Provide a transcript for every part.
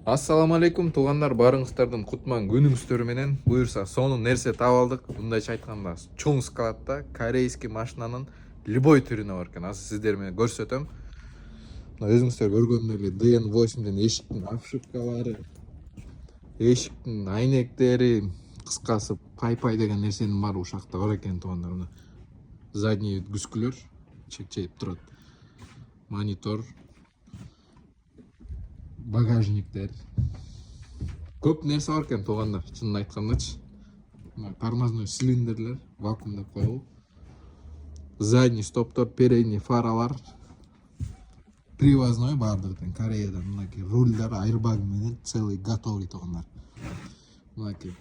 Ассаламу алейкум туугандар, баарыңыздардын кутман күнүңүздөр менен. Буюрса сонун нерсе таап алдык. Мындайча айтканда, чоң складта корейский машинанын любой түрүнө бар экен. Азыр сиздер менен көрсөтөм. Мына өзүңүздөр көргөндөй эле DN8ден эшиктин обшивкалары, эшиктин айнектери, кыскасы пай деген нерсенин баары ушакта бар экен туугандар. Мына задний күзгүлөр чекчейип турат. Монитор, багажниктер. Көп нерсе бар экен туугандар, чынын айткандачы. Тормозной цилиндрлер, вакуумдап коюлган. Задний стоптор, передний фаралар. Привозной баардыгы тең Кореядан. Мынакей рульдар айрбаг менен целый готовый туугандар. Мынакей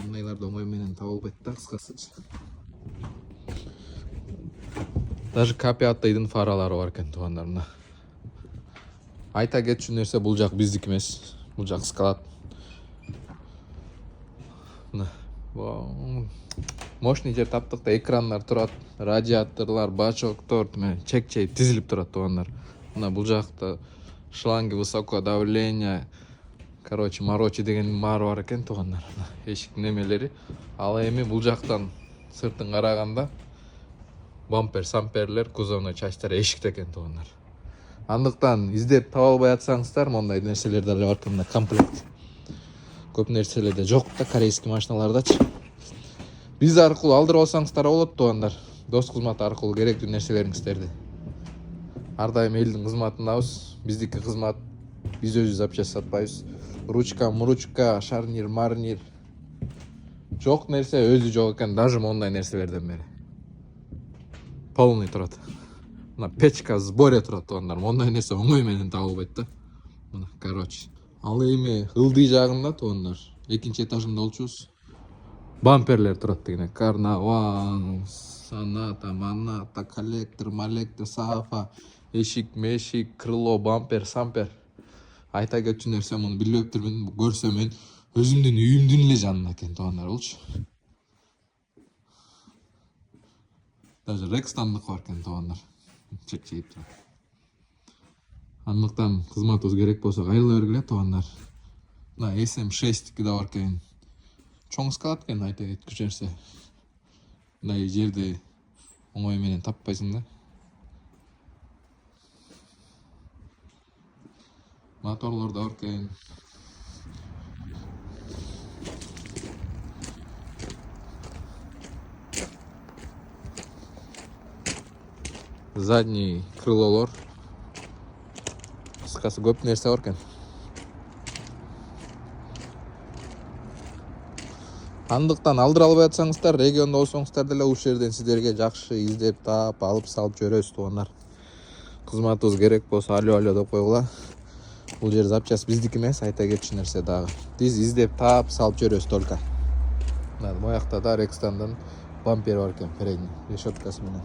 мындайларды оңой менен таба албайт да, кыскасычы. Даже K5'ын фаралары бар экен туугандар. Мына айта кетчү нерсе, бул жак биздики эмес. Бул жак склад. Мощный жер таптык да, экрандар турат, радиаторлар, бачоктор чекчейип тизилип турат туугандар. Мына бул жакта шланги высокого давления, короче, морочи деген баары бар экен туугандар. Эшиктин немелери. Ал эми бул жактан сыртын караганда бампер, самперлер, кузовной частьтары эшикте экен туугандар. Андыктан издеп таба албай атсаңыздар, мондай нерселер деле бар экен, комплект. Көп нерселерде жок да корейский машиналардачы. Биз аркылуу алдырып алсаңыздар болот туугандар. Дос кызматы аркылуу керектүү нерселериңиздерди. Ар дайым элдин кызматындабыз. Биздики кызмат, биз өзүбүз запчасть сатпайбыз. Ручка, муручка, шарнир, марнир. Жок нерсе өзү жок экен, даже мондай нерселерден бери. Полный турат. Мына печка в сборе турат туугандар. Мондай нерсе оңой менен таба албайт да. Мына, короче. Ал эми ылдый жагында туугандар, экинчи этажында болчубуз. Бамперлер турат дегене. Карнавал, Соната, Маната, коллектор, молектор, сафа, эшик, мешик, крыло, бампер, сампер. Айта кетчү нерсе, муну билбептирмин, көрсөм мен өзүмдүн үйүмдүн эле жанында экен туугандар болчу. Даже рекстандык бар экен туугандар. Чекчейип турат. Андыктан кызматыбыз керек болсо кайрыла бергиле туугандар. Мына SM6 да бар экен. Чоң склад экен, айта кетчү нерсе. Мындай жерди оңой менен таппайсың да. Моторлор да бар экен. Задний крылолор. Кыскасы көп нерсе бар экен. Андыктан алдыра албай атсаңыздар, региондо болсоңуздар деле ушул жерден сиздерге жакшы издеп таап, алып салып жиберебиз туугандар. Кызматыбыз керек болсо алло деп койгула. Бул жер запчасть биздики эмес, айта кетчү нерсе дагы. Биз издеп таап, салып жиберебиз только. Мына моякта да Рекстандын бампери бар экен, передний решеткасы менен.